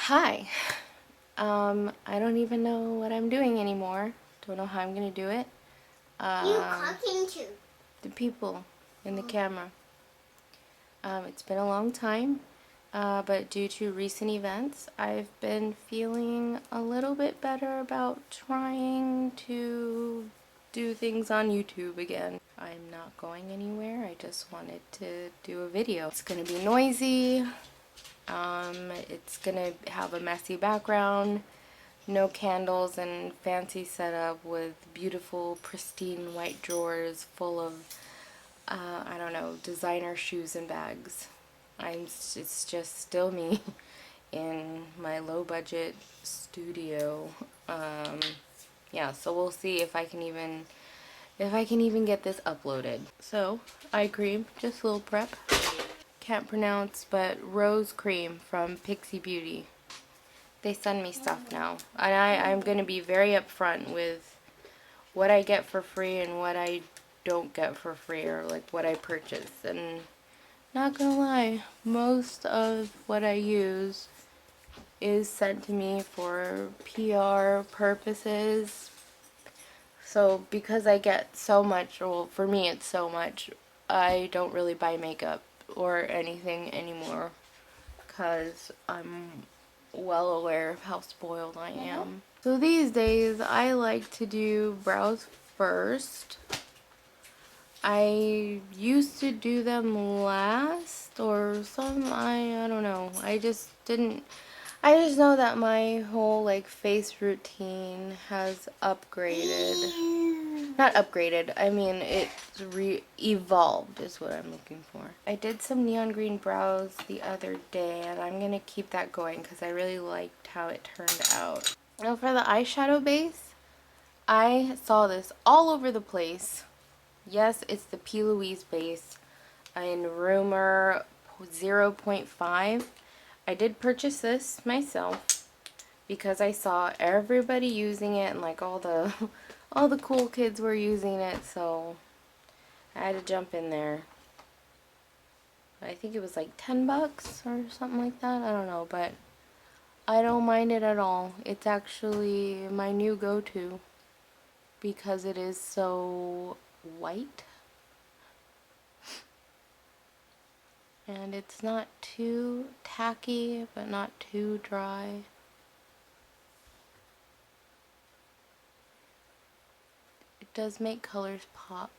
Hi. I don't even know what I'm doing anymore. Don't know how I'm gonna do it. You talking to? The people in the camera. It's been a long time, but due to recent events, I've been feeling a little bit better about trying to do things on YouTube again. I'm not going anywhere. I just wanted to do a video. It's gonna be noisy. It's gonna have a messy background, no candles, and fancy setup with beautiful, pristine white drawers full of, I don't know, designer shoes and bags. It's just still me in my low-budget studio. Yeah, so we'll see if I can even get this uploaded. So, eye cream, just a little prep. Can't pronounce, but rose cream from Pixi Beauty. They send me stuff now, and I'm going to be very upfront with what I get for free and what I don't get for free, or like what I purchase. And not gonna lie, most of what I use is sent to me for PR purposes. So because I get so much, well, for me it's so much, I don't really buy makeup or anything anymore because I'm well aware of how spoiled I am. So these days I like to do brows first. I used to do them last or some, I don't know. I just know that my whole like face routine has upgraded. Not upgraded, I mean it's evolved is what I'm looking for. I did some neon green brows the other day and I'm gonna keep that going because I really liked how it turned out. Now for the eyeshadow base, I saw this all over the place. Yes, it's the P.Louise base in Rumor 0.5. I did purchase this myself because I saw everybody using it and like all the all the cool kids were using it, so I had to jump in there. I think it was like 10 bucks or something like that. I don't know, but I don't mind it at all. It's actually my new go-to because it is so white. And it's not too tacky, but not too dry. It does make colors pop.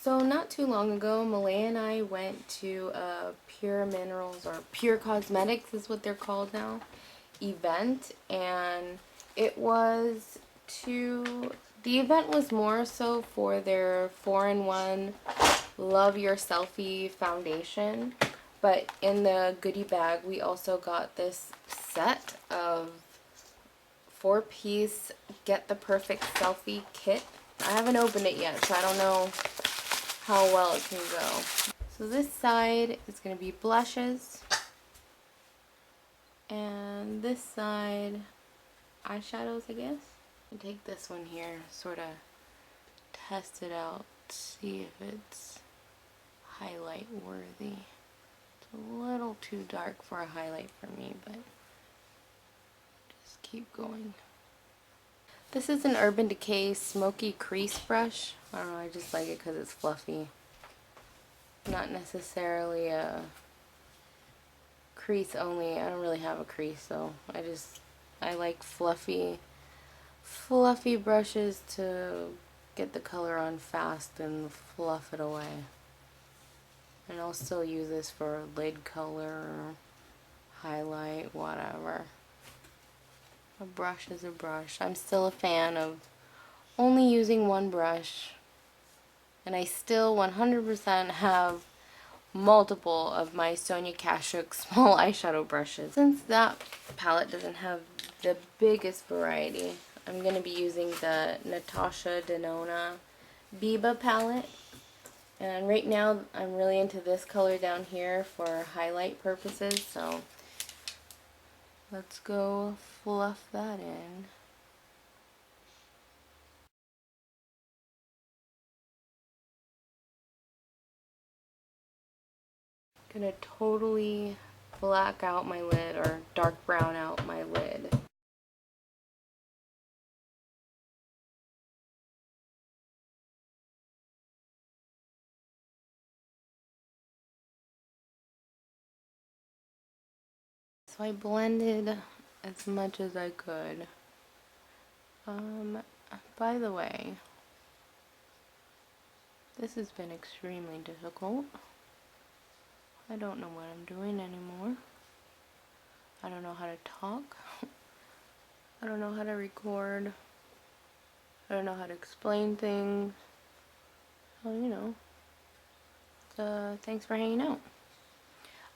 So not too long ago, Malay and I went to a Pure Minerals, or Pure Cosmetics is what they're called now, event. And it was the event was more so for their 4-in-1 Love Your Selfie foundation. But in the goodie bag, we also got this set of 4-piece Get the Perfect Selfie kit. I haven't opened it yet, so I don't know how well it can go. So this side is going to be blushes. And this side, eyeshadows, I guess. I'll take this one here, sort of test it out, see if it's highlight worthy. A little too dark for a highlight for me, but just keep going. This is an Urban Decay Smoky Crease Brush. I don't know, I just like it because it's fluffy. Not necessarily a crease only. I don't really have a crease, so I like fluffy brushes to get the color on fast and fluff it away. And I'll still use this for lid color, highlight, whatever. A brush is a brush. I'm still a fan of only using one brush. And I still 100% have multiple of my Sonia Kashuk small eyeshadow brushes. Since that palette doesn't have the biggest variety, I'm going to be using the Natasha Denona Biba palette. And right now I'm really into this color down here for highlight purposes, so let's go fluff that in. Gonna totally black out my lid or dark brown out my lid. So I blended as much as I could. By the way, this has been extremely difficult. I don't know what I'm doing anymore. I don't know how to talk. I don't know how to record. I don't know how to explain things. So, you know, thanks for hanging out.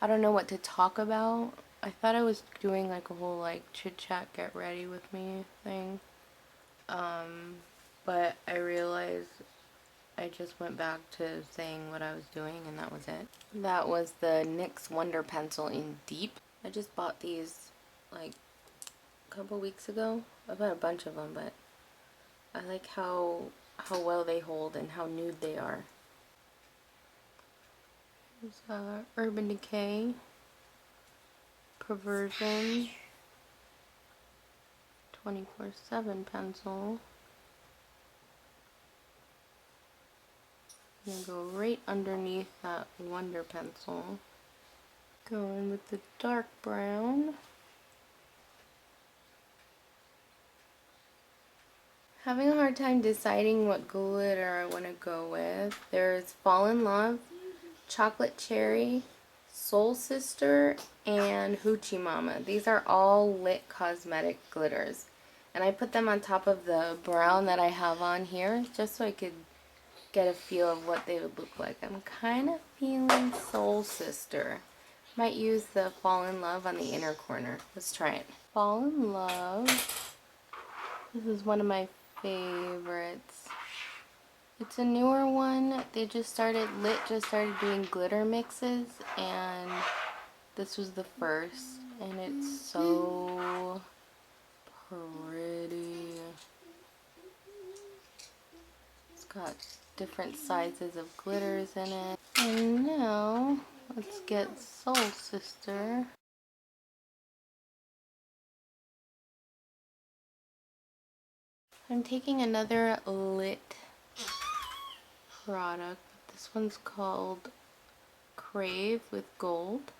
I don't know what to talk about. I thought I was doing like a whole like chit chat get ready with me thing. But I realized I just went back to saying what I was doing and that was it. That was the NYX Wonder Pencil in Deep. I just bought these like a couple weeks ago. I've had a bunch of them, but I like how well they hold and how nude they are. There's Urban Decay, Perversion, 24/7 pencil. I'm gonna go right underneath that Wonder Pencil. Going with the dark brown. Having a hard time deciding what glitter I want to go with. There's Fall in Love, Chocolate Cherry, Soul Sister, and Hoochie Mama. These are all Lit Cosmetic glitters. And I put them on top of the brown that I have on here just so I could get a feel of what they would look like. I'm kind of feeling Soul Sister. Might use the Fall in Love on the inner corner. Let's try it. Fall in Love. This is one of my favorites. It's a newer one. Lit just started doing glitter mixes, and this was the first, and it's so pretty. It's got different sizes of glitters in it. And now let's get Soul Sister. I'm taking another lit product. This one's called Crave with Gold.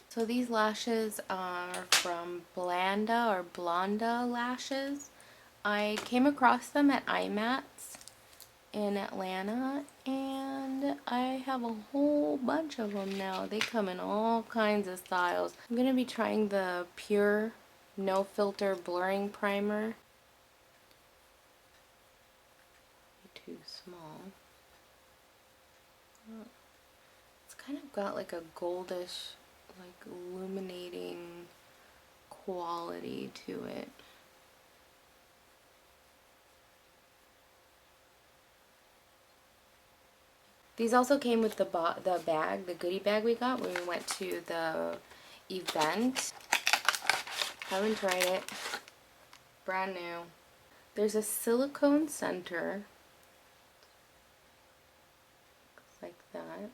So these lashes are from Blanda Lashes. I came across them at IMATS in Atlanta, and I have a whole bunch of them now. They come in all kinds of styles. I'm going to be trying the Pure No Filter Blurring Primer. Too small. It's kind of got like a goldish, like illuminating quality to it. These also came with the bag, the goodie bag we got when we went to the event. Haven't tried it. Brand new. There's a silicone center. Looks like that.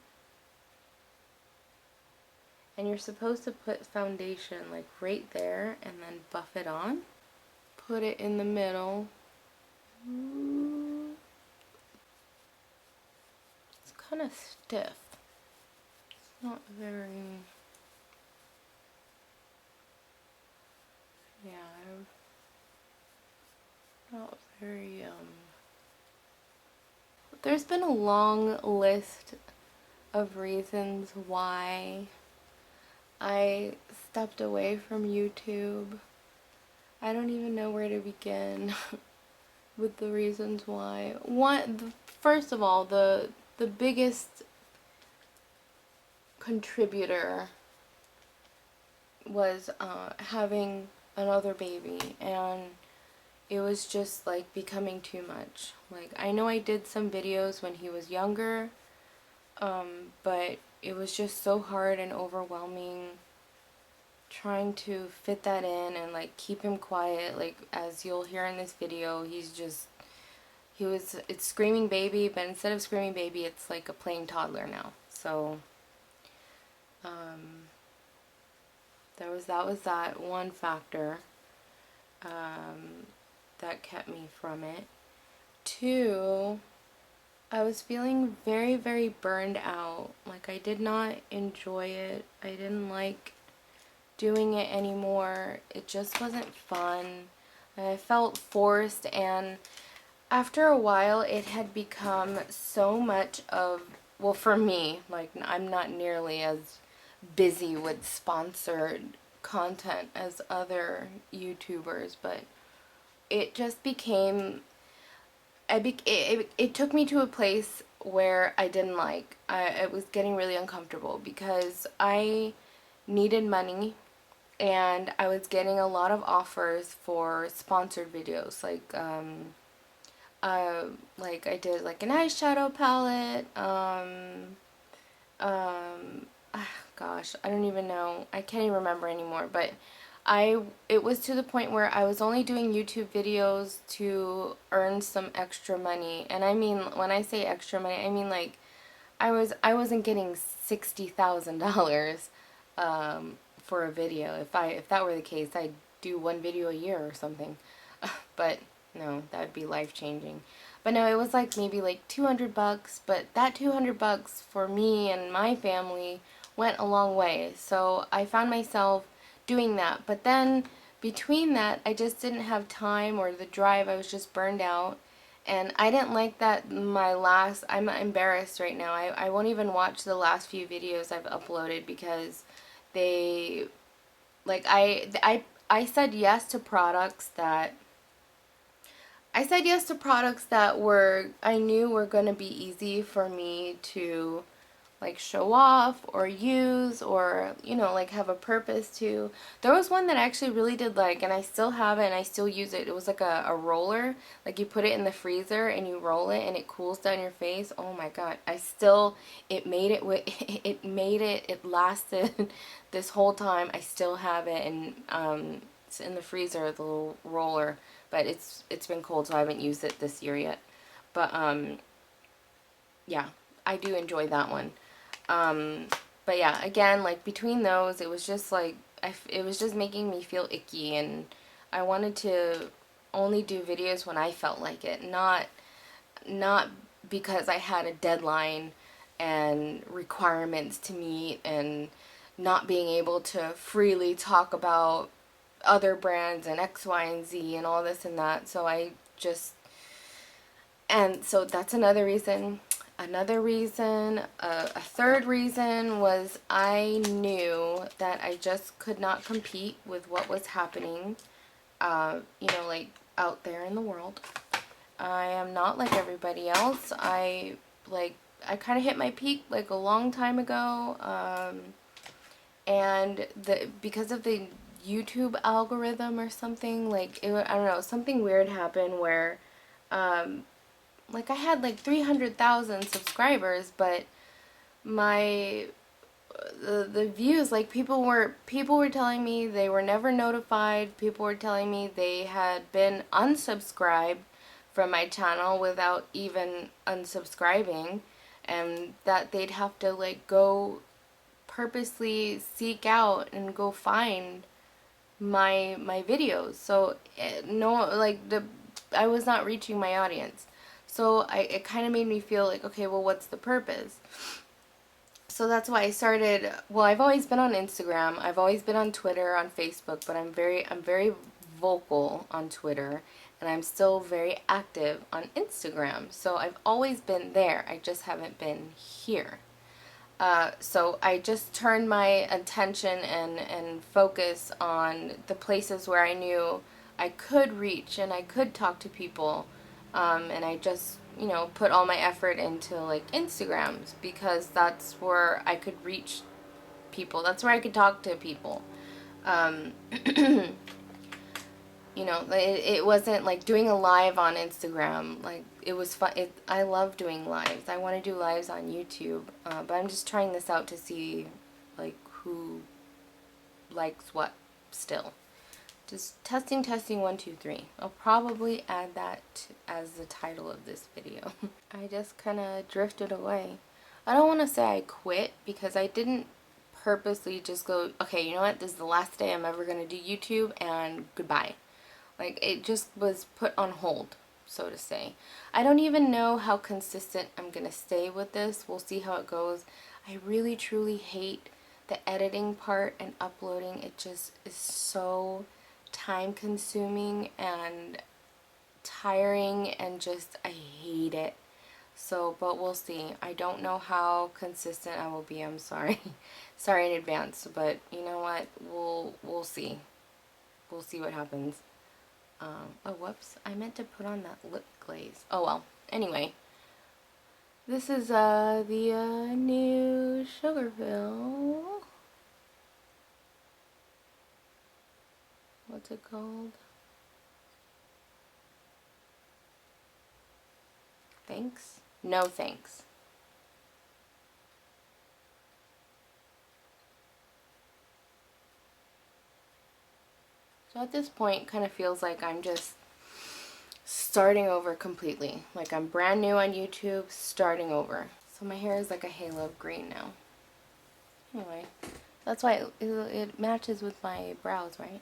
And you're supposed to put foundation like right there and then buff it on. Put it in the middle. It's kind of stiff. It's not very... Yeah, not very, There's been a long list of reasons why I stepped away from YouTube. I don't even know where to begin with the reasons why. First of all, the biggest contributor was having another baby, and it was just like becoming too much. Like, I know I did some videos when he was younger, but it was just so hard and overwhelming trying to fit that in and like keep him quiet. Like, as you'll hear in this video, it's screaming baby, but instead of screaming baby, it's like a playing toddler now. So that was that one factor that kept me from it. Two, I was feeling very, very burned out. Like, I did not enjoy it. I didn't like doing it anymore. It just wasn't fun. I felt forced, and after a while it had become so much of, well, for me, like, I'm not nearly as busy with sponsored content as other YouTubers, but it just became, it took me to a place where I didn't like. It was getting really uncomfortable because I needed money, and I was getting a lot of offers for sponsored videos, like I did like an eyeshadow palette, gosh, I don't even know, I can't even remember anymore, but it was to the point where I was only doing YouTube videos to earn some extra money. And I mean, when I say extra money, I mean like I wasn't getting $60,000 for a video. If that were the case, I'd do one video a year or something. But no, that would be life changing. But no, it was like maybe like $200, but that $200 for me and my family went a long way. So I found myself doing that. But then between that, I just didn't have time or the drive. I was just burned out. And I didn't like that I'm embarrassed right now. I won't even watch the last few videos I've uploaded because they, like, I said yes to products that, I knew were going to be easy for me to, like, show off or use, or, you know, like, have a purpose to. There was one that I actually really did like, and I still have it and I still use it. It was like a roller. Like, you put it in the freezer and you roll it and it cools down your face. Oh my god. It made it, it lasted this whole time. I still have it, and it's in the freezer, the little roller, but it's been cold, so I haven't used it this year yet. But yeah, I do enjoy that one. But yeah, again, like, between those, it was just like, it was just making me feel icky, and I wanted to only do videos when I felt like it, not because I had a deadline and requirements to meet, and not being able to freely talk about other brands and X, Y, and Z and all this and that. So so that's another reason. Another reason, a third reason was I knew that I just could not compete with what was happening, you know, like, out there in the world. I am not like everybody else. I kind of hit my peak like a long time ago, and because of the YouTube algorithm or something, like, I don't know, something weird happened where, like, I had like 300,000 subscribers, but the views, like, people were telling me they were never notified. People were telling me they had been unsubscribed from my channel without even unsubscribing, and that they'd have to, like, go purposely seek out and go find my videos. So no, like, I was not reaching my audience. So it kind of made me feel like, okay, well, what's the purpose? So that's why I started. Well, I've always been on Instagram. I've always been on Twitter, on Facebook, but I'm very vocal on Twitter, and I'm still very active on Instagram. So I've always been there. I just haven't been here. So I just turned my attention and focus on the places where I knew I could reach and I could talk to people, and I just, you know, put all my effort into, like, Instagrams, because that's where I could reach people. That's where I could talk to people. You know, it wasn't like doing a live on Instagram. Like, it was fun. I love doing lives. I want to do lives on YouTube, but I'm just trying this out to see, like, who likes what still. Just testing, 1, 2, 3. I'll probably add that as the title of this video. I just kind of drifted away. I don't want to say I quit, because I didn't purposely just go, okay, you know what, this is the last day I'm ever going to do YouTube, and goodbye. Like, it just was put on hold, so to say. I don't even know how consistent I'm going to stay with this. We'll see how it goes. I really, truly hate the editing part and uploading. It just is so time consuming and tiring, and just, I hate it. So, but we'll see. I don't know how consistent I will be. I'm sorry. Sorry in advance, but you know what? We'll see. We'll see what happens. Oh, whoops. I meant to put on that lip glaze. Oh, well. Anyway. This is, the, new Sugarpill. What's it called? Thanks? No thanks. So at this point, kind of feels like I'm just starting over completely. Like I'm brand new on YouTube, starting over. So my hair is like a halo of green now. Anyway, that's why it matches with my brows, right?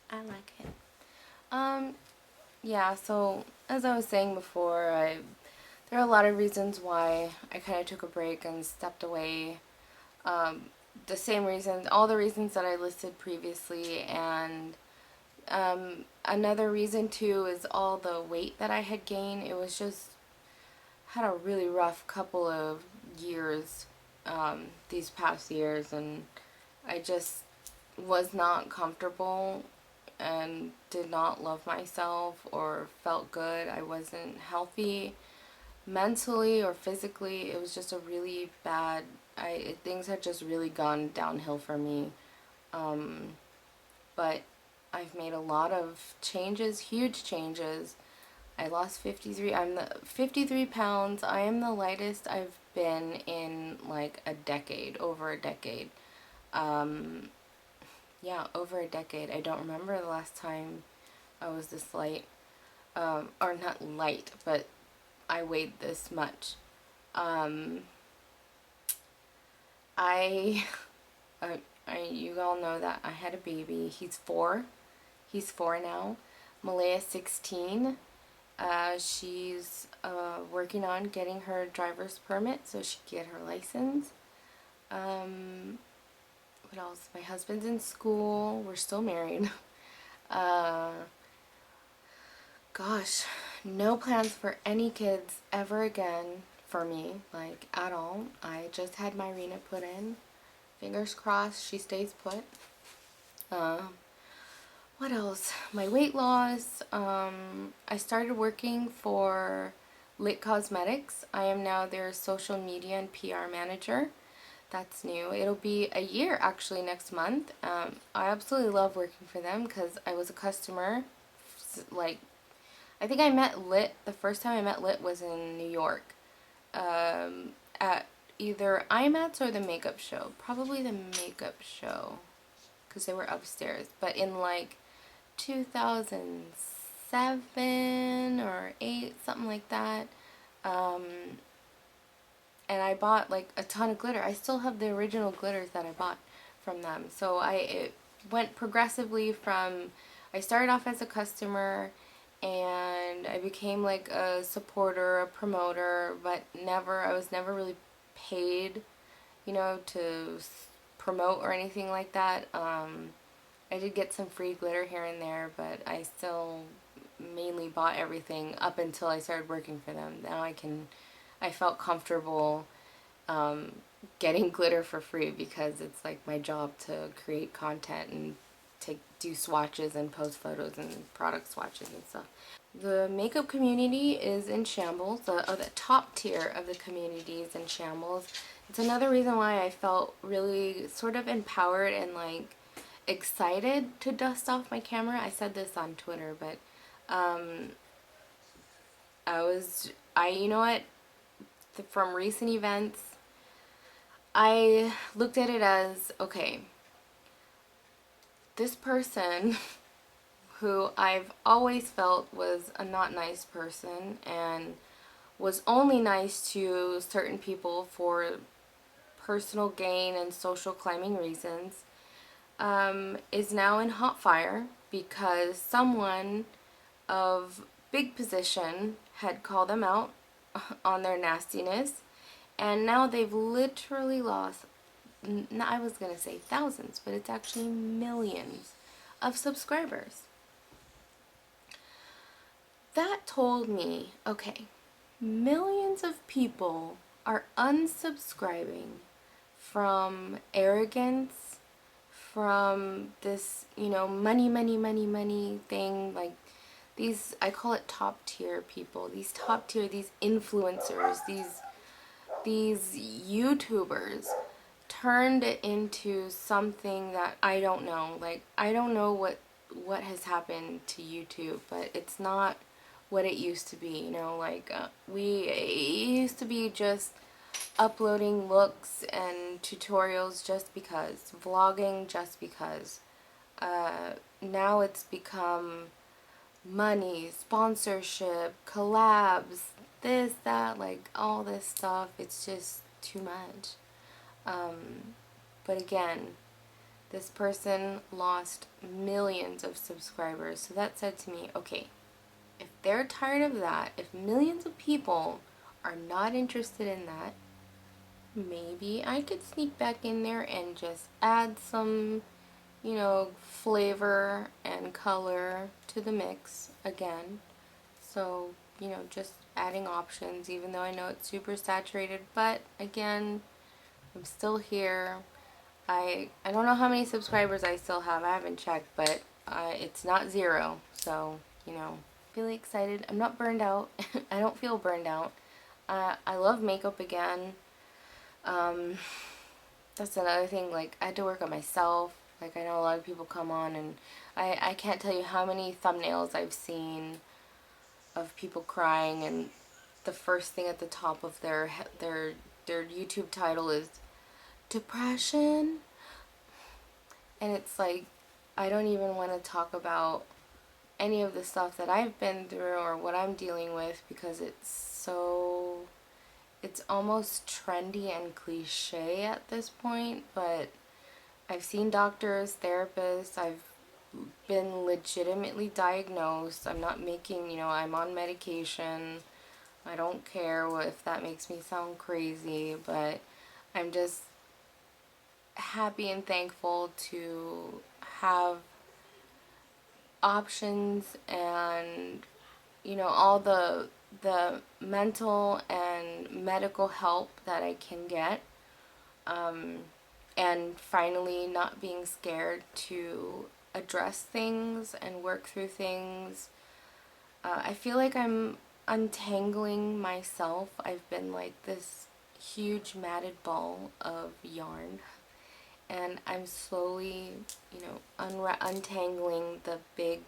I like it. Yeah, so as I was saying before, there are a lot of reasons why I kind of took a break and stepped away. The same reasons, all the reasons that I listed previously, and another reason too is all the weight that I had gained. It was just, had a really rough couple of years, these past years, and I just was not comfortable and did not love myself or felt good. I wasn't healthy mentally or physically. It was just a really bad, things had just really gone downhill for me. But I've made a lot of changes, huge changes. I lost 53 pounds. I am the lightest I've been in like a decade, over a decade. Yeah, over a decade. I don't remember the last time I was this light, or not light, but I weighed this much. I, you all know that I had a baby. He's 4. He's 4 now. Malaya's 16. She's working on getting her driver's permit so she can get her license. What else? My husband's in school. We're still married. Gosh, no plans for any kids ever again for me, like at all. I just had my Rena put in. Fingers crossed she stays put. What else? My weight loss. I started working for Lit Cosmetics. I am now their social media and PR manager. That's new. It'll be a year actually next month. I absolutely love working for them because I was a customer. Like, I think I met Lit, the first time I met Lit was in New York. At either IMATS or the makeup show. Probably the makeup show because they were upstairs. But in like 2007 or 8, something like that. And I bought like a ton of glitter. I still have the original glitters that I bought from them. So it went progressively from, I started off as a customer and I became like a supporter, a promoter, but I was never really paid, you know, to promote or anything like that. I did get some free glitter here and there, but I still mainly bought everything up until I started working for them. Now I felt comfortable getting glitter for free because it's like my job to create content and do swatches and post photos and product swatches and stuff. The makeup community is in shambles. The top tier of the community is in shambles. It's another reason why I felt really sort of empowered and like excited to dust off my camera. I said this on Twitter, but you know what, from recent events, I looked at it as, okay, this person who I've always felt was a not nice person and was only nice to certain people for personal gain and social climbing reasons, is now in hot fire because someone of big position had called them out on their nastiness, and now they've literally lost, I was gonna say thousands, but it's actually millions of subscribers. That told me, okay, millions of people are unsubscribing from arrogance, from this, money thing, like these, I call it top tier people, these top tier, these influencers, these YouTubers turned it into something that I don't know. Like, I don't know what has happened to YouTube, but it's not what it used to be, it used to be just uploading looks and tutorials just because, vlogging just because. Now it's become money, sponsorship, collabs, this, that, like all this stuff. It's just too much. But again, this person lost millions of subscribers, so that said to me, okay, if they're tired of that, if millions of people are not interested in that, maybe I could sneak back in there and just add some, flavor and color to the mix again. So, just adding options, even though I know it's super saturated, but again, I'm still here. I don't know how many subscribers I still have. I haven't checked, but it's not zero. So, really excited. I'm not burned out. I don't feel burned out. I love makeup again. That's another thing. Like, I had to work on myself. Like, I know a lot of people come on, and I can't tell you how many thumbnails I've seen of people crying, and the first thing at the top of their YouTube title is depression. And it's like, I don't even want to talk about any of the stuff that I've been through or what I'm dealing with, because it's almost trendy and cliche at this point. But I've seen doctors, therapists, I've been legitimately diagnosed. I'm not making, I'm on medication. I don't care if that makes me sound crazy, but I'm just happy and thankful to have options and, all the mental and medical help that I can get, and finally not being scared to address things and work through things. I feel like I'm untangling myself. I've been like this huge matted ball of yarn, and I'm slowly, untangling the big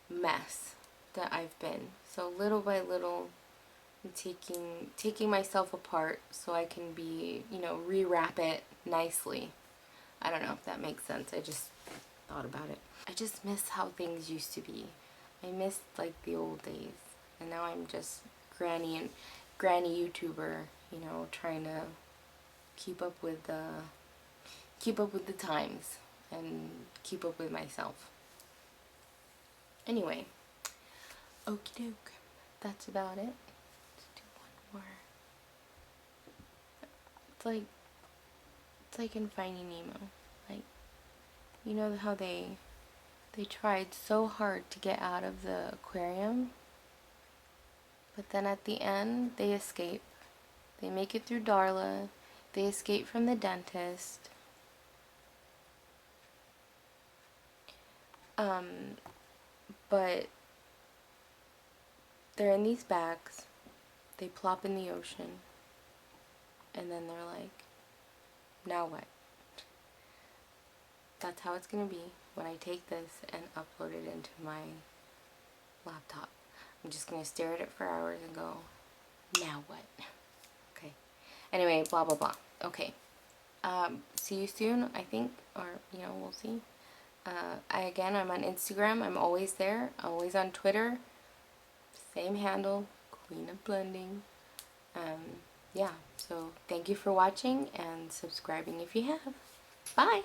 mess that I've been. So little by little, I'm taking myself apart so I can be, rewrap it nicely. I don't know if that makes sense. I just thought about it. I just miss how things used to be. I miss like the old days, and now I'm just granny YouTuber, trying to keep up with the times and keep up with myself. Anyway, okie doke, that's about it. Let's do one more. It's like in Finding Nemo. Like, you know how they tried so hard to get out of the aquarium, but then at the end they escape. They make it through Darla. They escape from the dentist. But they're in these bags. They plop in the ocean. And then they're like, now what? That's how it's going to be when I take this and upload it into my laptop. I'm just going to stare at it for hours and go, now what? Okay. Anyway, blah, blah, blah. Okay. See you soon, I think. Or, we'll see. Again, I'm on Instagram. I'm always there. Always on Twitter. Same handle. Queen of Blending. yeah, so thank you for watching and subscribing if you have. Bye!